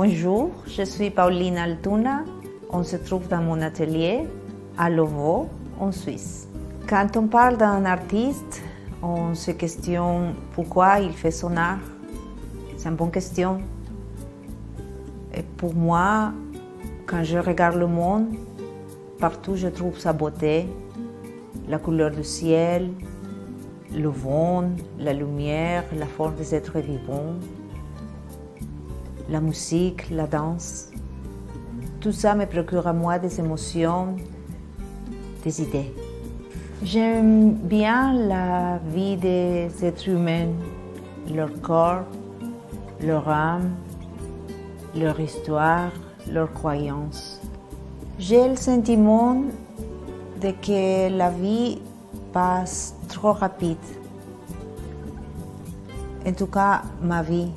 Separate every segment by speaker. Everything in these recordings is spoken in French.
Speaker 1: Bonjour, je suis Pauline Altuna. On se trouve dans mon atelier à Lovo, en Suisse. Quand on parle d'un artiste, on se questionne pourquoi il fait son art. C'est une bonne question. Et pour moi, quand je regarde le monde, partout je trouve sa beauté, la couleur du ciel, le vent, la lumière, la forme des êtres vivants, la musique, la danse. Tout ça me procure à moi des émotions, des idées. J'aime bien la vie des êtres humains, leur corps, leur âme, leur histoire, leurs croyances. J'ai le sentiment de que la vie passe trop rapide. En tout cas, ma vie.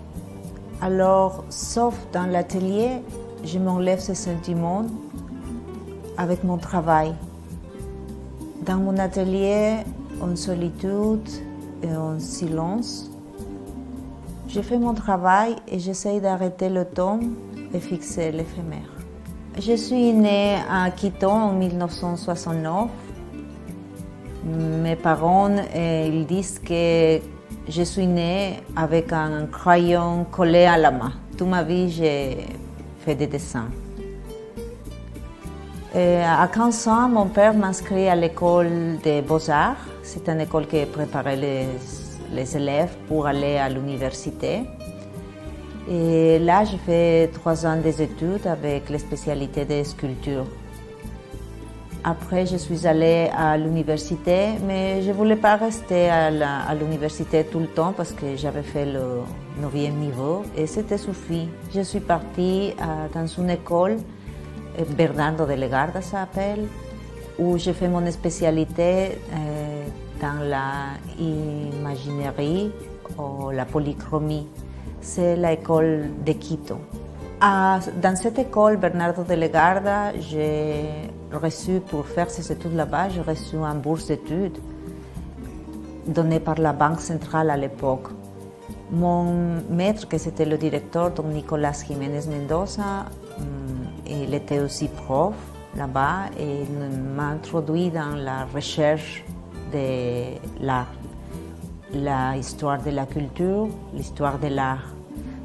Speaker 1: Alors, sauf dans l'atelier, je m'enlève ce sentiment avec mon travail. Dans mon atelier, en solitude et en silence, je fais mon travail et j'essaye d'arrêter le temps et fixer l'éphémère. Je suis née à Quito en 1969. Mes parents ils disent que je suis née avec un crayon collé à la main. Toute ma vie, j'ai fait des dessins. Et à 15 ans, mon père m'inscrit à l'école des Beaux-Arts. C'est une école qui préparait les élèves pour aller à l'université. Et là, j'ai fait 3 ans des études avec la spécialité de sculpture. Après, je suis allée à l'université, mais je ne voulais pas rester à l'université tout le temps parce que j'avais fait le 9e niveau et c'était suffi. Je suis partie dans une école, Bernardo de Legarda ça s'appelle, où j'ai fait mon spécialité dans l'imaginerie ou la polychromie. C'est l'école de Quito. Dans cette école, Bernardo de Legarda, j'ai reçu, pour faire ces études là-bas, j'ai reçu une bourse d'études donnée par la Banque centrale à l'époque. Mon maître, que c'était le directeur, donc Nicolas Jiménez Mendoza, il était aussi prof là-bas et il m'a introduit dans la recherche de l'art, l'histoire de la culture, l'histoire de l'art.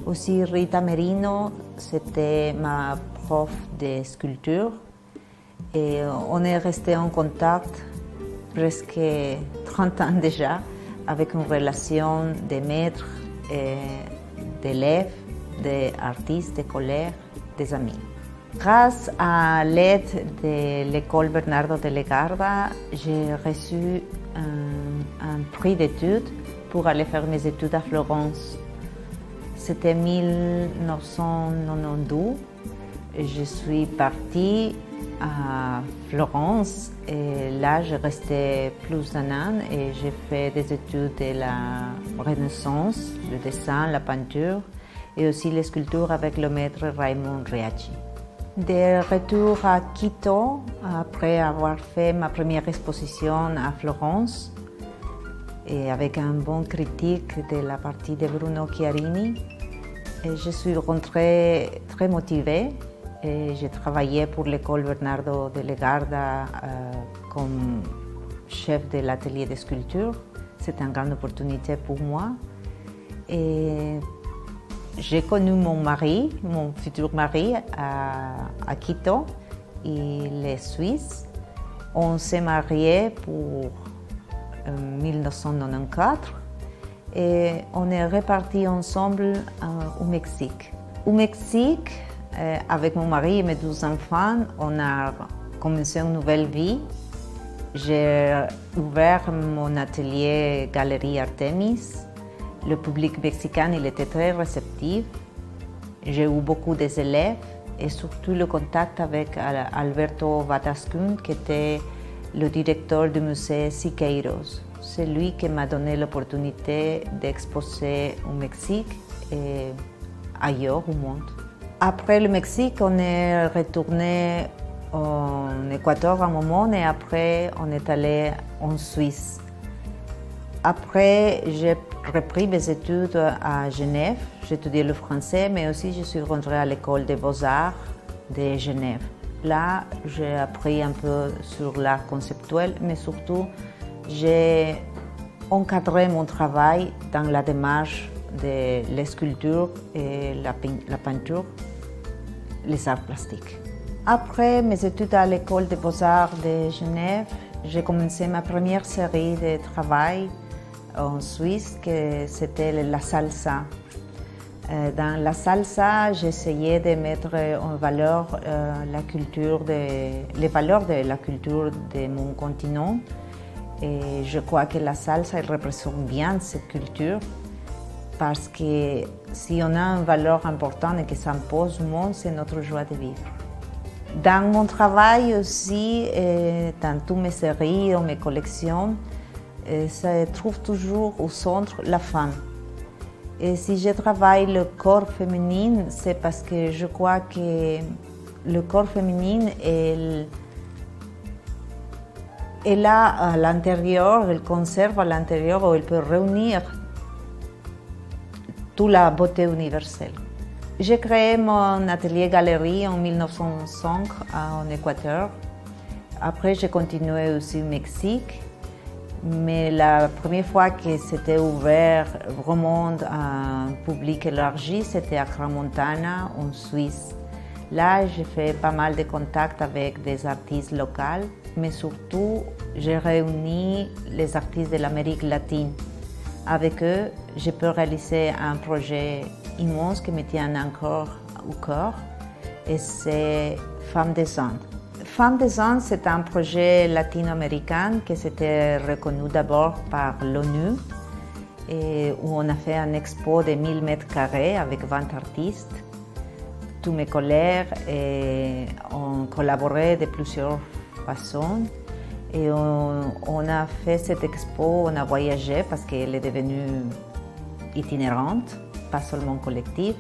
Speaker 1: Aussi Rita Merino, c'était ma prof de sculpture et on est resté en contact presque 30 ans déjà avec une relation de maîtres, d'élèves, d'artistes, de collègues, des amis. Grâce à l'aide de l'école Bernardo de Legarda, j'ai reçu un prix d'études pour aller faire mes études à Florence. C'était 1992. Je suis partie à Florence et là, j'ai resté plus d'un an et j'ai fait des études de la Renaissance, le dessin, la peinture et aussi les sculptures avec le maître Raymond Riachi. De retour à Quito, après avoir fait ma première exposition à Florence et avec un bon critique de la partie de Bruno Chiarini, je suis rentrée très motivée et j'ai travaillé pour l'école Bernardo de Legarda comme chef de l'atelier de sculpture. C'était une grande opportunité pour moi. Et j'ai connu mon mari, mon futur mari à Quito. Il est suisse. On s'est mariés pour 1994 et on est repartis ensemble au Mexique. Au Mexique, avec mon mari et mes 12 enfants, on a commencé une nouvelle vie. J'ai ouvert mon atelier Galerie Artemis. Le public mexicain il était très réceptif. J'ai eu beaucoup d'élèves et surtout le contact avec Alberto Batascun, qui était le directeur du musée Siqueiros. C'est lui qui m'a donné l'opportunité d'exposer au Mexique et ailleurs au monde. Après le Mexique, on est retourné en Équateur un moment et après on est allé en Suisse. Après, j'ai repris mes études à Genève. j'étudiais le français, mais aussi je suis rentrée à l'école des beaux-arts de Genève. Là, j'ai appris un peu sur l'art conceptuel, mais surtout, j'ai encadré mon travail dans la démarche de la sculpture et la peinture, les arts plastiques. Après mes études à l'école des beaux-arts de Genève, j'ai commencé ma première série de travail en Suisse, que c'était la salsa. Dans la salsa, j'essayais de mettre en valeur les valeurs de la culture de mon continent. Et je crois que la salsa elle représente bien cette culture parce que si on a une valeur importante et que ça impose au monde, c'est notre joie de vivre. Dans mon travail aussi, dans toutes mes séries ou mes collections, ça trouve toujours au centre la femme. Et si je travaille le corps féminin, c'est parce que je crois que le corps féminin, elle a à l'intérieur, elle conserve à l'intérieur, ou elle peut réunir toute la beauté universelle. J'ai créé mon atelier galerie en 1905 en Équateur. Après, j'ai continué aussi au Mexique. Mais la première fois que c'était ouvert vraiment à un public élargi, c'était à Crans-Montana, en Suisse. Là, j'ai fait pas mal de contacts avec des artistes locaux, mais surtout, j'ai réuni les artistes de l'Amérique latine. Avec eux, je peux réaliser un projet immense qui me tient encore au cœur, et c'est Femmes des Andes. Femmes des Andes, c'est un projet latino-américain qui s'était reconnu d'abord par l'ONU, où on a fait un expo de 1000 mètres carrés avec 20 artistes. Tous mes collègues ont collaboré de plusieurs façons. Et on a fait cette expo, on a voyagé parce qu'elle est devenue itinérante, pas seulement collective.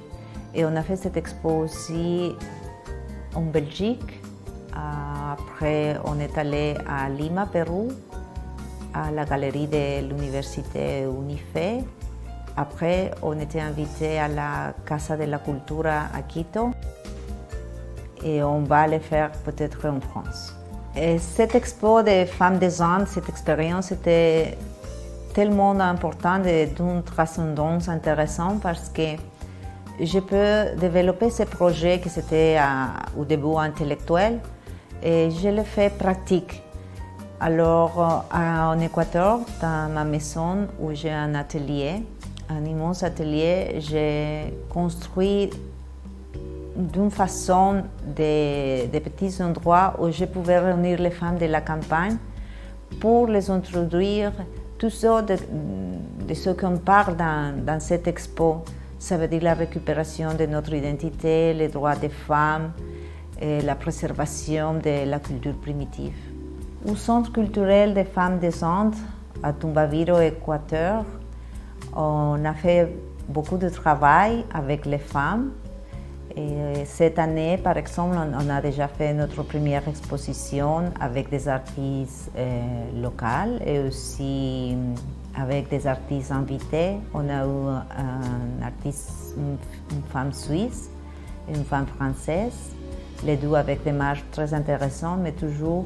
Speaker 1: Et on a fait cette expo aussi en Belgique. Après, on est allé à Lima, Pérou, à la galerie de l'université UNIFE. Après, on était invité à la Casa de la Cultura à Quito. Et on va le faire peut-être en France. Et cette expo des Femmes des Andes, cette expérience était tellement importante et d'une transcendance intéressante parce que je peux développer ce projet qui c'était au début intellectuel et je le fais pratique. Alors en Équateur, dans ma maison où j'ai un atelier, un immense atelier, j'ai construit d'une façon des petits endroits où je pouvais réunir les femmes de la campagne pour les introduire tout ça de ce qu'on parle dans cette expo. Ça veut dire la récupération de notre identité, les droits des femmes, et la préservation de la culture primitive. Au Centre culturel des Femmes des Andes, à Tumbaviro, Équateur, on a fait beaucoup de travail avec les femmes. Et cette année, par exemple, on a déjà fait notre première exposition avec des artistes locaux et aussi avec des artistes invités. On a eu un artiste, une femme suisse et une femme française, les deux avec des marches très intéressantes, mais toujours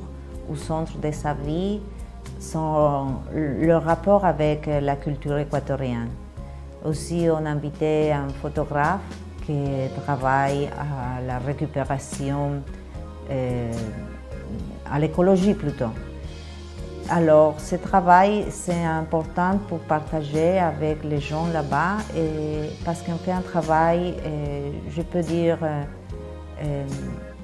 Speaker 1: au centre de sa vie, le rapport avec la culture équatorienne. Aussi, on a invité un photographe qui travaille à la récupération, à l'écologie plutôt. Alors, ce travail, c'est important pour partager avec les gens là-bas, parce qu'on fait un travail, je peux dire,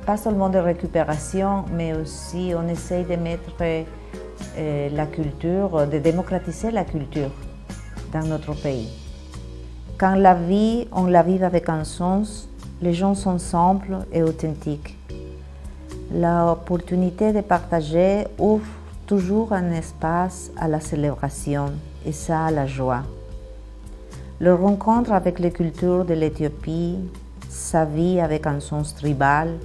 Speaker 1: pas seulement de récupération, mais aussi on essaye de mettre la culture, de démocratiser la culture dans notre pays. Quand on la vit avec un sens, les gens sont simples et authentiques. L'opportunité de partager ouvre toujours un espace à la célébration et ça à la joie. Le rencontre avec les cultures de l'Éthiopie, sa vie avec un sens tribal,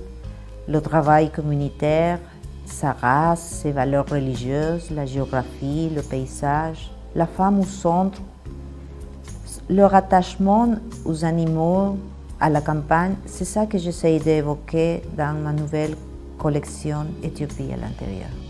Speaker 1: le travail communautaire, sa race, ses valeurs religieuses, la géographie, le paysage, la femme au centre, Leur attachement aux animaux, à la campagne, c'est ça que j'essaie d'évoquer dans ma nouvelle collection Éthiopie à l'intérieur.